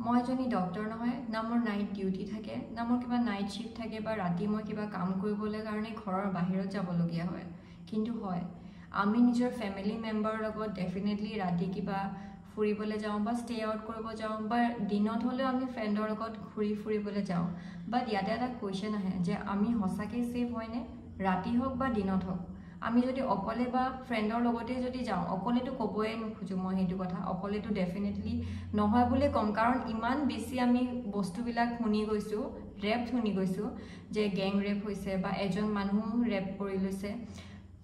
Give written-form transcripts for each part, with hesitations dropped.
মই এজনী ডক্টৰ নহয় না মোৰ নাইট ডিউটি থাকে না মোৰ কিবা নাইট শিফ্ট থাকে বা ৰাতি মই কিবা কাম কৰিবলৈ কাৰণে ঘৰৰ বাহিৰত যাবলগীয়া হয় কিন্তু হয় আমি নিজৰ ফ্যামিলি মেম্বাৰৰ লগত ডেফিনেটলি ৰাতি কিবা ফুৰিবলৈ যাওঁ বা ষ্টে আউট কৰিব যাওঁ বা দিনত হ'লেও আমি ফ্ৰেণ্ডৰ লগত ফুৰিবলৈ যাওঁ বাট ইয়াতে এটা কুৱেশ্যন আহে যে আমি সঁচাকৈ সেফ হয়নে ৰাতি হওক বা দিনত হওক আমি যদি অকলে বা ফ্ৰেণ্ডৰ লগতে যদি যাওঁ অকলেতো ক'বই নোখোজো মই সেইটো কথা অকলেতো ডেফিনেটলি নহয় বুলি কম কাৰণ ইমান বেছি আমি বস্তুবিলাক শুনি গৈছোঁ ৰেপ শুনি গৈছোঁ যে গেং ৰেপ হৈছে বা এজন মানুহ ৰেপ কৰি লৈছে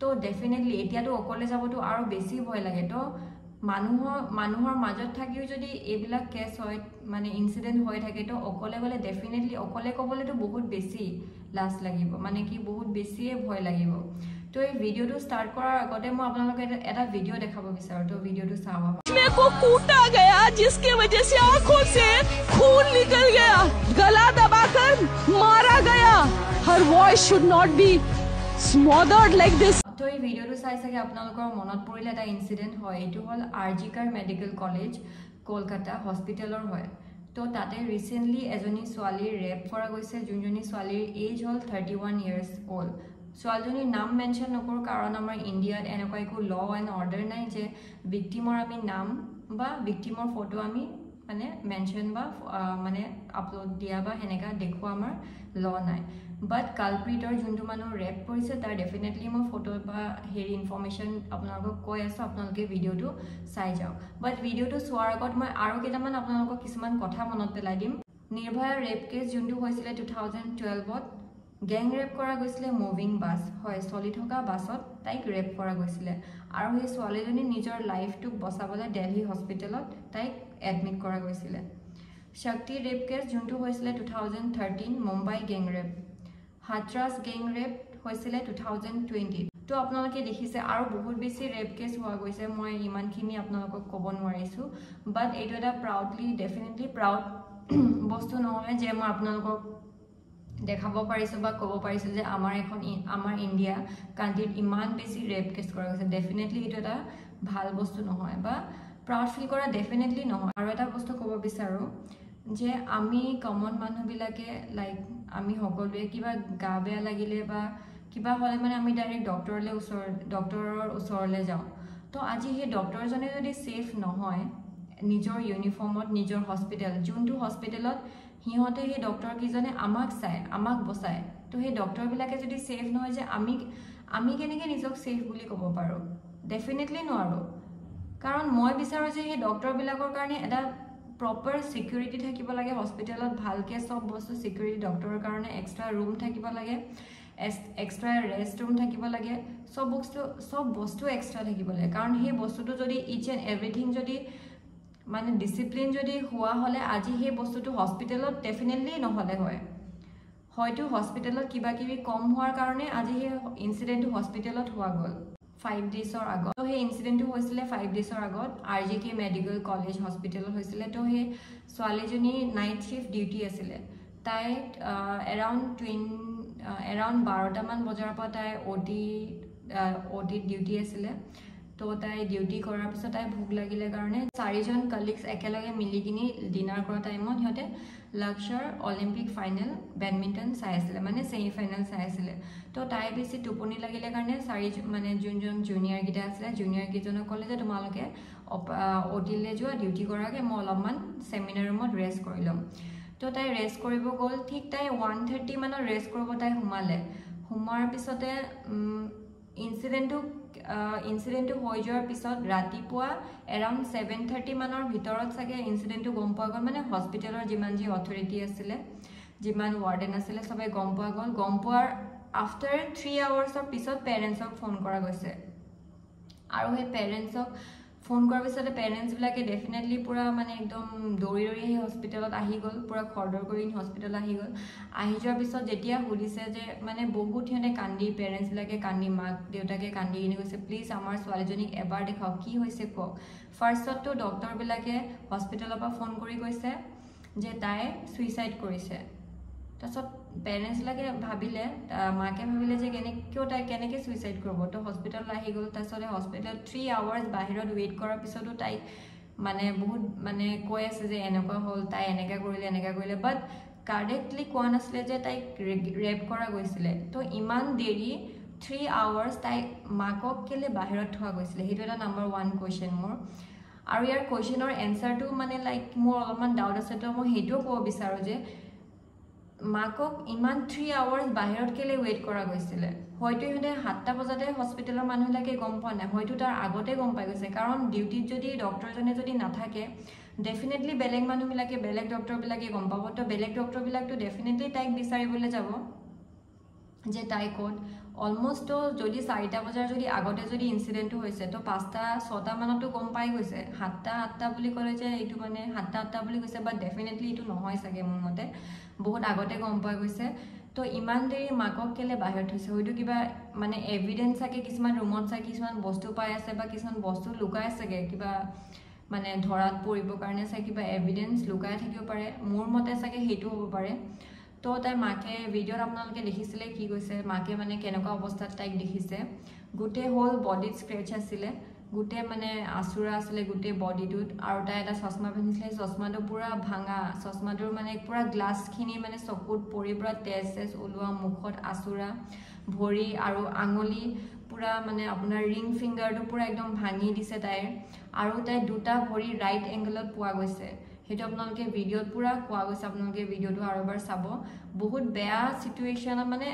তো ডেফিনেটলি এতিয়াতো অকলে যাবতো আৰু বেছি ভয় লাগে তো মানুহৰ মাজত থাকিও যদি এইবিলাক কেছ হয় মানে ইনসিডেন্ট হৈ থাকে তো অকলে গলে ডেফিনেটলি অকলে ক'বলেতো বহুত বেছি লাজ লাগিব মানে কি বহুত বেছিয়ে ভয় লাগিব তো এই ভিডিওটো স্টার্ট করার আগতে মই আপোনালোকে এটা ভিডিও দেখাবো বিচাৰো তো ভিডিওটো চাও मेरे को कूटा गया जिसके वजह से आंखों से खून निकल गया गला दबाकर मारा गया her voice should not be smothered like this তো এই ভিডিওটো চাই চাগে আপোনালোকৰ মনত পৰিলে এটা ইনসিডেন্ট হয় এটো হল আৰজিকাৰ মেডিকেল কলেজ কলকাতা হস্পিটালৰ হয় তো তাতে ৰিসেন্টলি এজনী ছোৱালীৰ ৰেপ কৰা গৈছে যোনজনী ছোৱালীৰ এজ হল 31 ইয়াৰ্স ওল্ড ছোৱালীজনীৰ নাম মেনশন নকৰো কাৰণ আমাৰ ইণ্ডিয়াত এনেকুৱা একো ল এণ্ড অৰ্ডাৰ নাই যে ভিক্টিমৰ আমি নাম বা ভিক্টিমৰ ফটো আমি মানে মেনশন বা মানে আপলোড দিয়া বা হেনেকা দেখুৱা আমাৰ ল নাই বাট কালপ্ৰিটৰ যোনটো মানুহ ৰেপ কৰিছে তাৰ ডেফিনেটলি মই ফটো বা হেৰি ইনফৰমেশন আপোনালোকক কৈ আছো আপোনালোকে ভিডিওটো চাই যাওক বাট ভিডিওটো চোৱাৰ আগত মই আৰু কেইটামান আপোনালোকক কিছুমান কথা মনত পেলাই দিম নিৰ্ভয়া ৰেপ কেছ যোনটো হৈছিলে 2012ত গেং ৰেপ কৰা গৈছিলে মুভিং বাস হয় চলি থকা বাসত তাইক ৰেপ কৰা গৈছিলে আৰু সেই ছোৱালীজনী নিজৰ লাইফটো বচাবলৈ দিল্লী হস্পিটেলত তাইক এডমিট কৰা গৈছিলে শক্তি ৰেপ কেছ যোনটো হৈছিলে 2013 Mumbai gang rape Hathras gang rape হৈছিলে 2020 তো আপোনালোকে দেখিছে আৰু বহুত বেছি ৰেপ কেছ হোৱা গৈছে মই ইমানখিনি আপোনালোকক ক'ব নোৱাৰিছো বাট এইটো এটা প্ৰাউডলি ডেফিনেটলি প্ৰাউড বস্তু নহয় যে মই আপোনালোকক দেখাব পাৰিছো বা ক'ব পাৰিছো যে আমাৰ ইণ্ডিয়া কান্ট্ৰিত ইমান বেছি ৰেপ কেছ কৰা গৈছে ডেফিনেটলি এটা এটা ভাল বস্তু নহয় বা প্ৰাউড ফিল কৰা ডেফিনেটলি নহয় আৰু এটা বস্তু ক'ব বিচাৰো যে আমি কমন মানুহবিলাকে লাইক আমি সকলোৱে কিবা গা বেয়া লাগিলে বা কিবা হলে মানে আমি ডাইৰেক্ট ডক্টৰৰ ওচৰলৈ যাওঁ তো আজি সেই ডক্টৰজনে যদি সেফ নহয় নিজৰ ইউনিফৰ্মত নিজৰ হস্পিটেল যোনটো হস্পিটেলত হিহঁতে সেই ডক্টৰ কিজনে আমাক চাই আমাক বচায় তো সেই ডক্টৰবিলাকে যদি সেফ নহয় যে আমি কেনেকৈ নিজক সেফ বুলি ক'ব পাৰো ডেফিনেটলি নোৱাৰো কাৰণ মই বিচাৰো যে সেই ডক্টৰবিলাকৰ কাৰণে এটা প্ৰপাৰ সিকিউৰিটি থাকিব লাগে হস্পিটেলত ভালকে সব বস্তু সিকিউৰিটি ডক্টৰৰ কাৰণে এক্সট্ৰা ৰুম থাকিব লাগে এক্সট্ৰা ৰেষ্ট ৰুম থাকিব লাগে সব বস্তু এক্সট্ৰা থাকিব লাগে কাৰণ সেই বস্তুটো যদি ইচ এণ্ড এভৰিথিং যদি মানে ডিসিপ্লিন যদি হোৱা হলে আজি সেই বস্তুটো হস্পিটেলত ডেফিনেটলি নহলে হয় হয়তো হস্পিটেলত কিবা কিবি কম হোৱাৰ কাৰণে আজি সেই ইনসিডেন্টটো হস্পিটেলত হোৱা গল 5 ডেজৰ আগত তো সেই ইনসিডেন্টটো হৈছিলে 5 ডেজৰ আগত আৰজিকে মেডিকেল কলেজ হস্পিটেলত হৈছিলে তো সেই ছোৱালীজনী নাইট শিফ্ট ডিউটি আছিলে তাই এৰাউণ্ড 12টা মান বজাৰ পৰা তাই ওটি ডিউটি আছিলে তো তাই ডিউটি কৰাৰ পিছত তাই ভোক লাগিলে কাৰণে চাৰিজন কলিগছ একেলগে মিলি কিনি ডিনাৰ কৰা টাইমত সিহঁতে লাক্সাৰ অলিম্পিক ফাইনেল বেডমিণ্টন চাই আছিলে মানে সেমি ফাইনেল চাই আছিলে তো তাই বেছি টোপনি লাগিলে কাৰণে মানে যোনজন জুনিয়ৰ গিটা আছিলে জুনিয়ৰ কিজনক ক'লে যে তোমালোকে ওটিলে যোৱা ডিউটি কৰাকে মই অলপমান সেমিনাৰ ৰুমত ৰেষ্ট কৰি ল'ম তো তাই ৰেষ্ট কৰিব গ'ল ঠিক তাই 1:30 মানত ৰেষ্ট কৰিব তাই সোমাৰ পিছতে ইনসিডেন্টটো হৈ যোৱাৰ পিছত ৰাতিপুৱা এৰাউণ্ড 7:30 মানৰ ভিতৰত চাগে ইনসিডেন্টটো গম পোৱা গ'ল মানে হস্পিটেলৰ যিমান যি অথৰিটি আছিলে যিমান ৱাৰ্ডেন আছিলে সবে গম পোৱা গ'ল গম পোৱাৰ আফটাৰ 3 আৱাৰ্ছৰ পিছত পেৰেণ্টছক ফোন কৰা গৈছে আৰু সেই পেৰেণ্টছক ফোন কৰাৰ পিছতে পেৰেণ্টছবিলাকে ডেফিনেটলি পুৰা মানে একদম দৌৰি সেই হস্পিটেলত আহি গ'ল পুৰা খৰদৰ কৰি হস্পিটেল আহি গ'ল আহি যোৱাৰ পিছত যেতিয়া সুধিছে যে মানে বহুত সিহঁতে কান্দি পেৰেণ্টছবিলাকে কান্দি মাক দেউতাকে কান্দি কিনে কৈছে প্লিজ আমাৰ ছোৱালীজনীক এবাৰ দেখাওক কি হৈছে কওক ফাৰ্ষ্টততো ডক্টৰবিলাকে হস্পিটেলৰ পৰা ফোন কৰি কৈছে যে তাই সুইচাইড কৰিছে তাৰপিছত পেৰেণ্টছবিলাকে ভাবিলে মাকে ভাবিলে যে তাই কেনেকৈ সুইচাইড কৰিব তো হস্পিটেলত আহি গ'ল তাৰপিছতে হস্পিটেলত 3 আৱাৰ্ছ বাহিৰত ৱেইট কৰাৰ পিছতো তাইক মানে বহুত মানে কৈ আছে যে এনেকুৱা হ'ল তাই এনেকা কৰিলে বাট কাৰেক্টলি কোৱা নাছিলে যে তাইক ৰেপ কৰা গৈছিলে তো ইমান দেৰি 3 hours তাই মাকক কেলে বাহিৰত থোৱা গৈছিলে সেইটো এটা নাম্বাৰ 1 কুৱেশ্যন মোৰ আৰু ইয়াৰ কুৱেশ্যনৰ এনচাৰটো মানে লাইক মোৰ অলপমান ডাউট আছে তো মই সেইটোও ক'ব বিচাৰোঁ যে মাকক ইমান 3 hours বাহিৰত কেলে ৱেইট কৰা গৈছিলে হয়তো ইহঁতে 7টা বজাতে হস্পিটেলৰ মানুহবিলাকে গম পোৱা নাই হয়তো তাৰ আগতে গম পাই গৈছে কাৰণ ডিউটিত যদি ডক্টৰজনে যদি নাথাকে ডেফিনেটলি বেলেগ মানুহবিলাকে বেলেগ ডক্টৰবিলাকে গম পাব তো বেলেগ ডক্টৰবিলাকতো ডেফিনেটলি তাইক বিচাৰিবলৈ যাব যে তাই ক'ত অলমোষ্ট যদি 4টা বজাৰ যদি আগতে যদি ইনচিডেণ্টটো হৈছে তো 5টা 6টা মানতো গম পাই গৈছে 7টা 8টা বুলি ক'লে যে এইটো মানে 7টা 8টা বুলি কৈছে বাট ডেফিনেটলি এইটো নহয় চাগে মোৰ মতে বহুত আগতে গম পাই গৈছে তো ইমান দেৰি মাকক কেলে বাহিৰত থৈছে হয়তো কিবা মানে এভিডেন্স চাগে কিছুমান ৰুমত চাগে কিছুমান বস্তু পাই আছে বা কিছুমান বস্তু লুকাই আছেগে কিবা মানে ধৰাত পৰিবৰ কাৰণে চাগে কিবা এভিডেন্স লুকাই থাকিব পাৰে মোৰ মতে চাগে সেইটো হ'ব পাৰে তো তাই মাকে ভিডিঅ'ত আপোনালোকে দেখিছিলে কি কৈছে মাকে মানে কেনেকুৱা অৱস্থাত তাইক দেখিছে গোটেই হোল বডিত স্ক্ৰেচ আছিলে গোটেই মানে আচুৰা আছিলে গোটেই বডিটোত আৰু তাই এটা চশমা পিন্ধিছিলে চশমাটো পুৰা ভাঙা চশমাটোৰ মানে পুৰা গ্লাছখিনি মানে চকুত পৰি পুৰা তেজ ওলোৱা মুখত আচুৰা ভৰি আৰু আঙুলি পুৰা মানে আপোনাৰ ৰিং ফিংগাৰটো পুৰা একদম ভাঙি দিছে তাইৰ আৰু তাই দুটা ভৰি ৰাইট এংগলত পোৱা গৈছে সেইটো আপোনালোকে ভিডিঅ'ত পুৰা কোৱা গৈছে আপোনালোকে ভিডিঅ'টো আৰু এবাৰ চাব বহুত বেয়া সিচুৱেশ্যনত মানে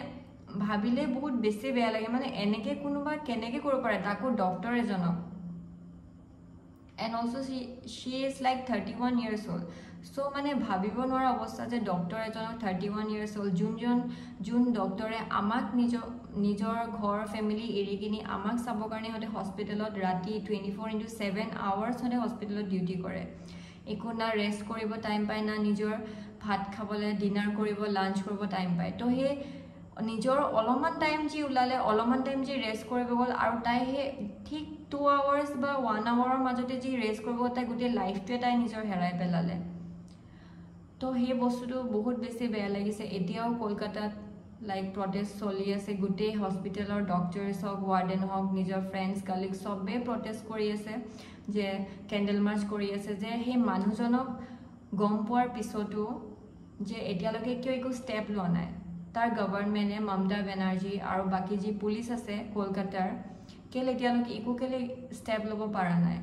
ভাবিলে বহুত বেছি বেয়া লাগে মানে এনেকে কোনোবা কেনেকে কৰিব পাৰে তাকো ডক্টৰ এজনক and also she is like 31 years old so মানে ভাবিব নোৱাৰা অৱস্থা যে ডক্টৰ এজনক 31 years old যোন ডক্টৰে আমাক নিজৰ ঘৰ ফেমিলি এৰি কিনি আমাক চাব কাৰণে হতে হস্পিটেলত ৰাতি 24/7 hours হতে হস্পিটেলত ডিউটি কৰে একো না ৰেষ্ট কৰিব টাইম পায় না নিজৰ ভাত খাবলৈ ডিনাৰ কৰিব লাঞ্চ কৰিব টাইম পায় তো হে নিজৰ অলপমান টাইম যি ওলালে অলপমান টাইম যি ৰেষ্ট কৰিব গ'ল আৰু তাই হে ঠিক 2 hours বা 1 hourৰ মাজতে যি ৰেষ্ট কৰিব তাই গোটেই লাইফটোৱে তাই নিজৰ হেৰাই পেলালে তো সেই বস্তুটো বহুত বেছি বেয়া লাগিছে এতিয়াও কলকাতাত লাইক প্ৰটেষ্ট চলি আছে গোটেই হস্পিটেলৰ ডক্টৰছ হওক ৱাৰ্ডেন হওক নিজৰ ফ্ৰেণ্ডছ কালিগ চবে প্ৰটেষ্ট কৰি আছে যে কেণ্ডেল মাৰ্চ কৰি আছে যে সেই মানুহজনক গম পোৱাৰ পিছতো যে এতিয়ালৈকে কিয় একো ষ্টেপ লোৱা নাই তাৰ গভৰ্ণমেণ্টে মমতা বেনাৰ্জী আৰু বাকি যি পুলিচ আছে কলকাতাৰ কেলে এতিয়ালৈকে একো কেলে ষ্টেপ ল'ব পৰা নাই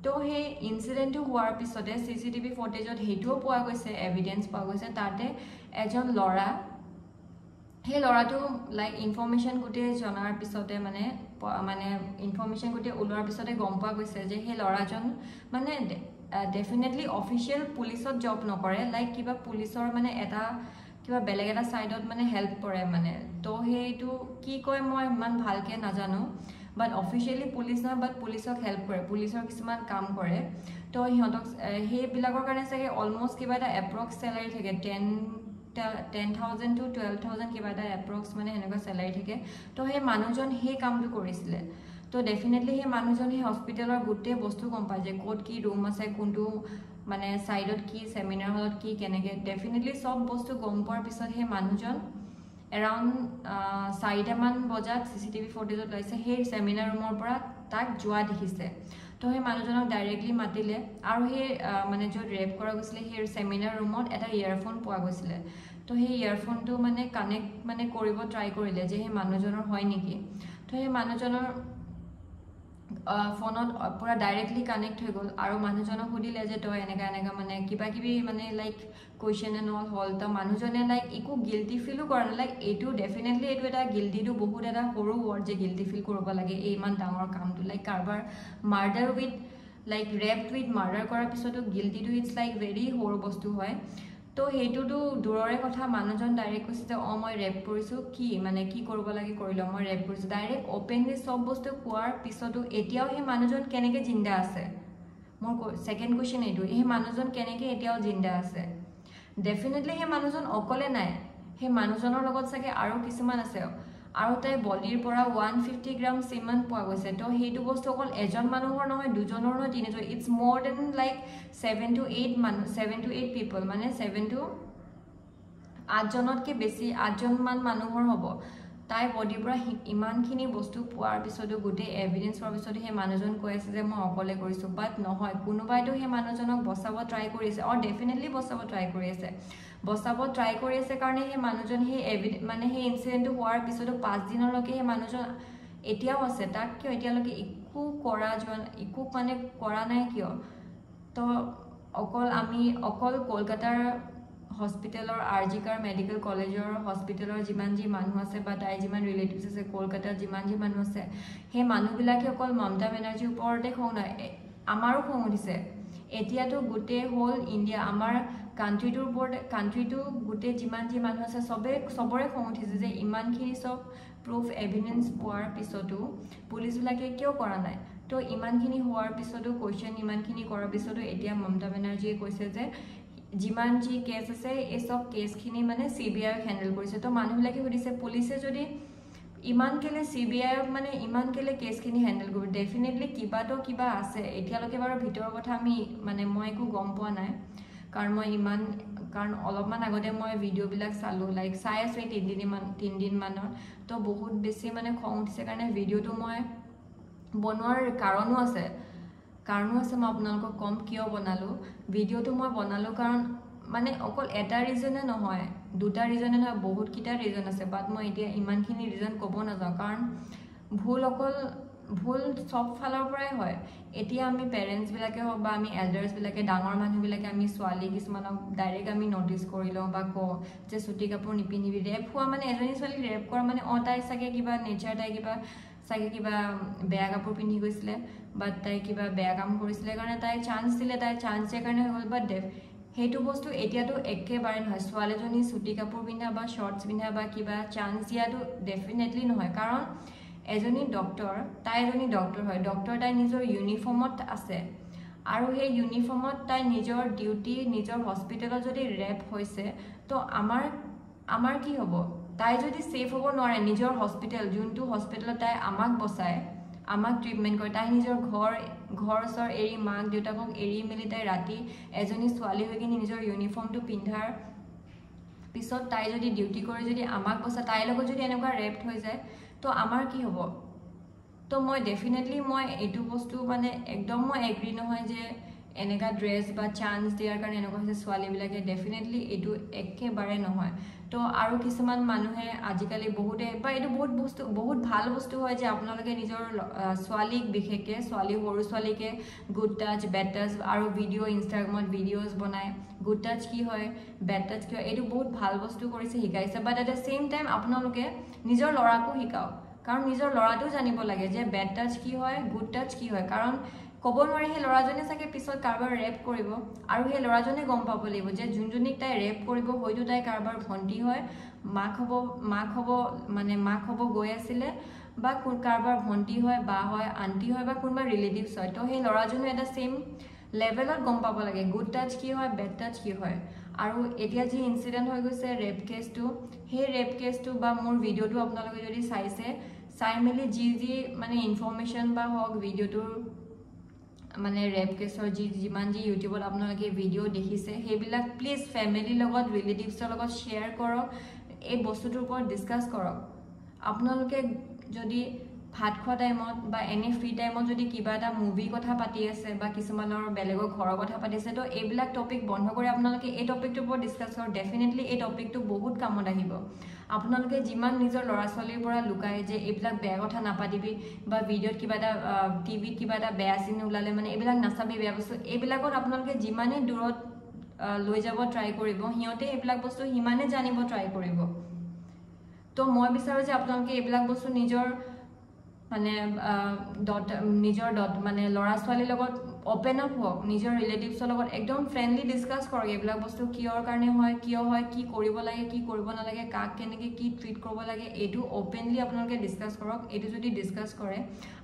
তো সেই ইনচিডেণ্টটো হোৱাৰ পিছতে CCTV ফুটেজত সেইটোও পোৱা গৈছে এভিডেন্স পোৱা গৈছে তাতে এজন ল'ৰা সেই ল'ৰাটো লাইক ইনফৰমেশ্যন গোটেই জনাৰ পিছতে মানে ইনফৰমেশ্যন গোটেই ওলোৱাৰ পিছতে গম পোৱা গৈছে যে সেই ল'ৰাজন মানে ডেফিনেটলি অফিচিয়েল পুলিচত জব নকৰে লাইক কিবা পুলিচৰ মানে এটা কিবা বেলেগ এটা সাইডত মানে হেল্প কৰে মানে তো সেইটো কি কয় মই ইমান ভালকে নাজানো বাট অফিচিয়েলি পুলিচ নহয় বাট পুলিচক হেল্প কৰে পুলিচৰ কিছুমান কাম কৰে তো সিহঁতক সেইবিলাকৰ কাৰণে চাগে অলমষ্ট কিবা এটা এপ্ৰক্স চেলাৰী থাকে 10,000 to 12,000 কিবা এটা এপ্ৰক্স মানে এনেকুৱা চেলাৰী থাকে তো সেই মানুহজন সেই কামটো কৰিছিলে তো ডেফিনেটলি সেই মানুহজন সেই হস্পিটেলৰ গোটেই বস্তু গম পায় যে ক'ত কি ৰুম আছে কোনটো মানে সাইডত কি সেমিনাৰ হলত কি কেনেকে ডেফিনেটলি সব বস্তু গম পোৱাৰ পিছত সেই মানুহজন এৰাউণ্ড 4টা মান বজাত CCTV ফুটেজত লাইছে সেই সেমিনাৰ ৰুমৰ পৰা তাক যোৱা দেখিছে তো সেই মানুহজনক ডাইৰেক্টলি মাতিলে আৰু সেই মানে য'ত ৰেপ কৰা গৈছিলে সেই সেমিনাৰ ৰুমত এটা ইয়াৰফোন পোৱা গৈছিলে তো সেই ইয়াৰফোনটো মানে কানেক্ট মানে কৰিব ট্ৰাই কৰিলে যে সেই মানুহজনৰ হয় নেকি তো সেই মানুহজনৰ ফোনত পুৰা ডাইৰেক্টলি কানেক্ট হৈ গ'ল আৰু মানুহজনক সুধিলে যে তই এনেকা মানে কিবা কিবি মানে লাইক কুৱেশ্যন এণ্ড অল হ'ল তো মানুহজনে লাইক একো গিল্টি ফিলো কৰা নাই লাইক এইটো ডেফিনেটলি এইটো এটা গিল্টিটো বহুত এটা সৰু ৱৰ্ড যে গিল্টি ফিল কৰিব লাগে এই ইমান ডাঙৰ কামটো লাইক কাৰোবাৰ murder with like rape with murder কৰাৰ পিছতো গিল্টিটো ইটছ লাইক ভেৰি সৰু বস্তু হয় তো সেইটোতো দূৰৰে কথা মানুহজন ডাইৰেক্ট কৈছে যে মই ৰেপ কৰিছোঁ কি মানে কি কৰিব লাগে কৰিলো মই ৰেপ কৰিছোঁ ডাইৰেক্ট অপেনলি সব বস্তু কোৱাৰ পিছতো এতিয়াও সেই মানুহজন কেনেকৈ জিন্দা আছে মোৰ সেকেন্ড কুৱেশ্যন এইটো এই মানুহজন কেনেকৈ এতিয়াও জিন্দা আছে ডেফিনেটলি সেই মানুহজন অকলে নাই সেই মানুহজনৰ লগত চাগে আৰু কিছুমান আছে আৰু তাই বডিৰ পৰা 150 গ্ৰাম চিমেণ্ট পোৱা গৈছে তো সেইটো বস্তু অকল এজন মানুহৰ নহয় দুজনৰ নহয় তিনিজন ইটছ মোৰ দেন লাইক 7 to 8 পিপল মানে 7 to 8 জনতকৈ বেছি 8জন মান মানুহৰ হ'ব তাই বডিৰ পৰা ইমানখিনি বস্তু পোৱাৰ পিছতো গোটেই এভিডেন্স হোৱাৰ পিছতো সেই মানুহজন কৈ আছে যে মই অকলে কৰিছোঁ বাট নহয় কোনোবাইতো সেই মানুহজনক বচাব ট্ৰাই কৰি আছে আৰু ডেফিনেটলি বচাব ট্ৰাই কৰি আছে কাৰণে সেই মানুহজন সেই মানে সেই ইনচিডেণ্টটো হোৱাৰ পিছতো 5 দিনলৈকে সেই মানুহজন এতিয়াও আছে তাক কিয় এতিয়ালৈকে একো কৰা নাই কিয় তো অকল কলকাতাৰ হস্পিটেলৰ আৰজিকাৰ মেডিকেল কলেজৰ হস্পিটেলৰ যিমান যি মানুহ আছে বা তাইৰ যিমান ৰিলেটিভছ আছে কলকাতাত যিমান যি মানুহ আছে সেই মানুহবিলাকে অকল মমতা বেনাৰ্জীৰ ওপৰতে খং নাই আমাৰো খং উঠিছে এতিয়াতো গোটেই হোল ইণ্ডিয়া আমাৰ কাণ্ট্ৰিটো গোটেই যিমান যি মানুহ আছে চবৰে খং উঠিছে যে ইমানখিনি চব প্ৰুফ এভিডেন্স পোৱাৰ পিছতো পুলিচবিলাকে কিয় কৰা নাই তো ইমানখিনি হোৱাৰ পিছতো কুৱেশ্যন ইমানখিনি কৰাৰ পিছতো এতিয়া মমতা বেনাৰ্জীয়ে কৈছে যে যিমান যি কেছ আছে এই চব কেছখিনি মানে CBI হেণ্ডেল কৰিছে তো মানুহবিলাকে সুধিছে পুলিচে যদি ইমান কেলে CBI মানে ইমান কেলে কেছখিনি হেণ্ডেল কৰিব ডেফিনেটলি কিবা আছে এতিয়ালৈকে বাৰু ভিতৰৰ কথা আমি মানে মই একো গম পোৱা নাই কাৰণ অলপমান আগতে মই ভিডিঅ'বিলাক চালোঁ লাইক চাই আছোঁ এই 3 দিনমানৰ তো বহুত বেছি মানে খং উঠিছে কাৰণে ভিডিঅ'টো মই বনোৱাৰ কাৰণো আছে মই আপোনালোকক কম কিয় বনালোঁ ভিডিঅ'টো মই বনালোঁ কাৰণ মানে অকল এটা ৰিজনে নহয় দুটা ৰিজনে নহয় বহুতকেইটা ৰিজন আছে বাট মই এতিয়া ইমানখিনি ৰিজন ক'ব নাযাওঁ কাৰণ ভুল সব ফালৰ পৰাই হয় এতিয়া আমি পেৰেণ্টছবিলাকে হওক বা আমি এল্ডাৰ্ছবিলাকে ডাঙৰ মানুহবিলাকে আমি ছোৱালী কিছুমানক ডাইৰেক্ট আমি নটিচ কৰি লওঁ বা কওঁ যে চুটি কাপোৰ নিপিন্ধিবি ৰেপ হোৱা মানে এজনী ছোৱালীক ৰেপ কৰা মানে তাই চাগে কিবা নেচাৰ তাই কিবা বেয়া কাপোৰ পিন্ধি গৈছিলে বা তাই কিবা বেয়া কাম কৰিছিলে কাৰণে তাই চান্স দিলে তাই চান্স দিয়াৰ কাৰণে হৈ গ'ল বাট সেইটো বস্তু এতিয়াতো একেবাৰে নহয় ছোৱালীজনী চুটি কাপোৰ পিন্ধা বা শ্বৰ্টছ পিন্ধা বা কিবা চান্স দিয়াটো ডেফিনেটলি নহয় কাৰণ এজনী ডক্টৰ হয় ডক্টৰ তাই নিজৰ ইউনিফৰ্মত আছে আৰু সেই ইউনিফৰ্মত তাই নিজৰ ডিউটি নিজৰ হস্পিটেলত যদি ৰেপ হৈছে তো আমাৰ কি হ'ব তাই যদি সেফ হ'ব নোৱাৰে নিজৰ হস্পিটেল যোনটো হস্পিটেলত তাই আমাক বচায় আমাক ট্ৰিটমেণ্ট কৰে তাই নিজৰ ঘৰ চৰ এৰি মাক দেউতাকক এৰি মেলি তাই ৰাতি এজনী ছোৱালী হৈ কিনে নিজৰ ইউনিফৰ্মটো পিন্ধাৰ পিছত তাই যদি ডিউটি কৰি যদি আমাক বচায় তাইৰ লগত যদি এনেকুৱা ৰেপ হৈ যায় তো আমাৰ কি হ'ব তো মই ডেফিনেটলি মই এইটো বস্তু মানে একদম মই এগ্ৰি নহয় যে এনেকা ড্ৰেছ বা চান্স দিয়াৰ কাৰণে এনেকুৱা হৈছে ছোৱালীবিলাকে ডেফিনেটলি এইটো একেবাৰে নহয় তো আৰু কিছুমান মানুহে আজিকালি বহুতে বা এইটো বহুত ভাল বস্তু হয় যে আপোনালোকে নিজৰ ছোৱালীক বিশেষকৈ সৰু ছোৱালীকে গুড টাচ বেড টাচ আৰু ভিডিঅ' ইনষ্টাগ্ৰামত ভিডিঅ'জ বনায় গুড টাচ কি হয় বেড টাচ কি হয় এইটো বহুত ভাল বস্তু কৰিছে শিকাইছে but at the same time আপোনালোকে নিজৰ ল'ৰাকো শিকাওক কাৰণ নিজৰ ল'ৰাটো জানিব লাগে যে বেড টাচ কি হয় গুড টাচ কি হয় কাৰণ ক'ব নোৱাৰি সেই ল'ৰাজনে চাগে পিছত কাৰোবাৰ ৰেপ কৰিব আৰু সেই ল'ৰাজনে গম পাব লাগিব যে যোনজনীক তাই ৰেপ কৰিব হয়তো তাই কাৰোবাৰ ভণ্টি হয় মাক হ'ব গৈ আছিলে বা কাৰোবাৰ ভণ্টি হয় বা হয় আণ্টি হয় বা কোনোবা ৰিলেটিভছ হয় তো সেই ল'ৰাজনে এটা ছেইম লেভেলত গম পাব লাগে গুড টাচ কি হয় বেড টাচ কি হয় আৰু এতিয়া যি ইনচিডেণ্ট হৈ গৈছে ৰেপ কেছটো সেই ৰেপ কেছটো বা মোৰ ভিডিঅ'টো আপোনালোকে যদি চাই মেলি যি মানে ইনফৰমেশ্যন বা হওক ভিডিঅ'টোৰ মানে ৰেপ কেছৰ যিমান যি ইউটিউবত আপোনালোকে ভিডিঅ' দেখিছে সেইবিলাক প্লিজ ফেমিলিৰ লগত ৰিলেটিভছৰ লগত শ্বেয়াৰ কৰক এই বস্তুটোৰ ওপৰত ডিছকাছ কৰক আপোনালোকে যদি ভাত খোৱা টাইমত বা এনে ফ্ৰী টাইমত যদি কিবা এটা মুভি কথা পাতি আছে বা কিছুমানৰ বেলেগৰ ঘৰৰ কথা পাতিছে তো এইবিলাক টপিক বন্ধ কৰি আপোনালোকে এই টপিকটোৰ ওপৰত ডিছকাছ কৰক ডেফিনেটলি এই টপিকটো বহুত কামত আহিব আপোনালোকে যিমান নিজৰ ল'ৰা ছোৱালীৰ পৰা লুকায় যে এইবিলাক বেয়া কথা নাপাতিবি বা ভিডিঅ'ত কিবা এটা টিভিত কিবা এটা বেয়া চিন ওলালে মানে এইবিলাক নাচাবি বেয়া বস্তু এইবিলাকত আপোনালোকে যিমানেই দূৰত লৈ যাব ট্ৰাই কৰিব সিহঁতে এইবিলাক বস্তু সিমানে জানিব ট্ৰাই কৰিব তো মই বিচাৰোঁ যে আপোনালোকে এইবিলাক বস্তু নিজৰ মানে মানে ল'ৰা ছোৱালীৰ লগত অপেন আপ হওক নিজৰ ৰিলেটিভছৰ লগত একদম ফ্ৰেণ্ডলি ডিছকাছ কৰক এইবিলাক বস্তু কিয়ৰ কাৰণে হয় কি কৰিব লাগে কি কৰিব নালাগে কাক কেনেকৈ কি ট্ৰিট কৰিব লাগে এইটো অপেনলি আপোনালোকে ডিছকাছ কৰক এইটো যদি ডিছকাছ কৰে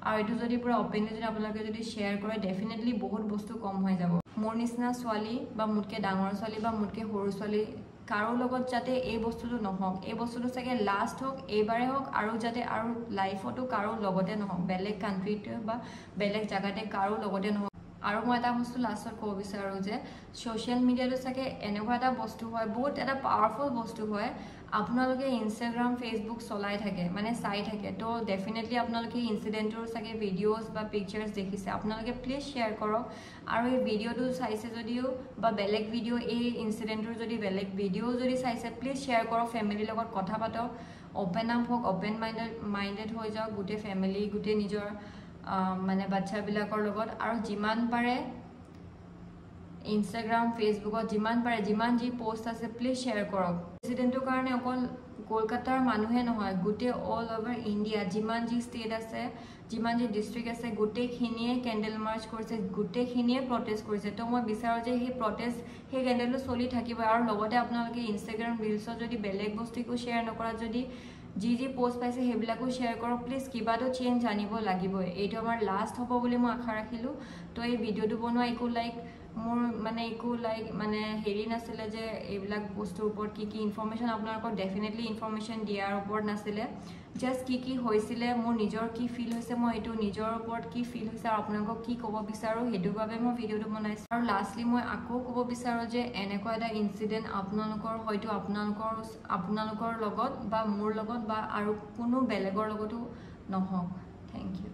আৰু এইটো যদি পূৰা অপেনলি যদি আপোনালোকে যদি শ্বেয়াৰ কৰে ডেফিনেটলি বহুত বস্তু কম হৈ যাব মোৰ নিচিনা ছোৱালী বা মোতকৈ ডাঙৰ ছোৱালী বা মোতকৈ সৰু ছোৱালী কাৰো লগত যাতে এই বস্তুটো নহওক এই বস্তুটো চাগে লাষ্ট হওক এইবাৰে হওক আৰু যাতে আৰু লাইফতো কাৰো লগতে নহওক বেলেগ কাণ্ট্ৰিতে বা বেলেগ জেগাতে কাৰো লগতে নহওক আৰু মই এটা বস্তু লাষ্টত ক'ব বিচাৰোঁ যে ছ'চিয়েল মিডিয়াটো চাগে এনেকুৱা এটা বস্তু হয়, বহুত এটা পাৱাৰফুল বস্তু হয়। আপোনালোকে ইনষ্টাগ্ৰাম ফেচবুক চলাই থাকে, মানে চাই থাকে, তো ডেফিনেটলি আপোনালোকে ইনচিডেণ্টৰ চাগে ভিডিঅ'জ বা পিকচাৰ্ছ দেখিছে, আপোনালোকে প্লিজ শ্বেয়াৰ কৰক। আৰু এই ভিডিঅ'টো চাইছে যদিও বা বেলেগ ভিডিঅ' এই ইনচিডেণ্টৰ যদি বেলেগ ভিডিঅ' যদি চাইছে, প্লিজ শ্বেয়াৰ কৰক, ফেমিলিৰ লগত কথা পাতক, অ'পেন আপ হওক, অ'পেন মাইণ্ডেড হৈ যাওক গোটেই ফেমিলি, গোটেই নিজৰ মানে বাচ্চাবিলাকৰ লগত। আৰু যিমান পাৰে ইনষ্টাগ্ৰাম ফেচবুকত যিমান যি পোষ্ট আছে প্লিজ শ্বেয়াৰ কৰক। ইনচিডেণ্টৰ কাৰণে অকল কলকাতাৰ মানুহে নহয়, গোটেই অল অভাৰ ইণ্ডিয়া যিমান যি ষ্টেট আছে, যিমান যি ডিষ্ট্ৰিক্ট আছে, গোটেইখিনিয়ে কেণ্ডেল মাৰ্চ কৰিছে, গোটেইখিনিয়ে প্ৰটেষ্ট কৰিছে। তো মই বিচাৰোঁ যে সেই প্ৰটেষ্ট, সেই কেণ্ডেলটো চলি থাকিব। আৰু লগতে আপোনালোকে ইনষ্টাগ্ৰাম ৰিলছত যদি বেলেগ বস্তু একো শ্বেয়াৰ নকৰাত যদি যি পোষ্ট পাইছে সেইবিলাকো শ্বেয়াৰ কৰক প্লিজ। কিবাটো চেঞ্জ আনিব লাগিবই। এইটো আমাৰ লাষ্ট হ'ব বুলি মই আশা ৰাখিলোঁ। তো এই ভিডিঅ'টো বনোৱা মোৰ মানে হেৰি নাছিলে যে এইবিলাক বস্তুৰ ওপৰত কি ইনফৰ্মেশ্যন আপোনালোকক ডেফিনেটলি ইনফৰ্মেশ্যন দিয়াৰ ওপৰত নাছিলে। জাষ্ট কি হৈছিলে, মোৰ নিজৰ কি ফিল হৈছে, মই এইটো নিজৰ ওপৰত কি ফিল হৈছে আৰু আপোনালোকক কি ক'ব বিচাৰোঁ সেইটোৰ বাবে মই ভিডিঅ'টো বনাইছোঁ। আৰু লাষ্টলি মই আকৌ ক'ব বিচাৰোঁ যে এনেকুৱা এটা ইনচিডেণ্ট হয়তো আপোনালোকৰ লগত বা মোৰ লগত বা আৰু কোনো বেলেগৰ লগতো নহওক। Thank U.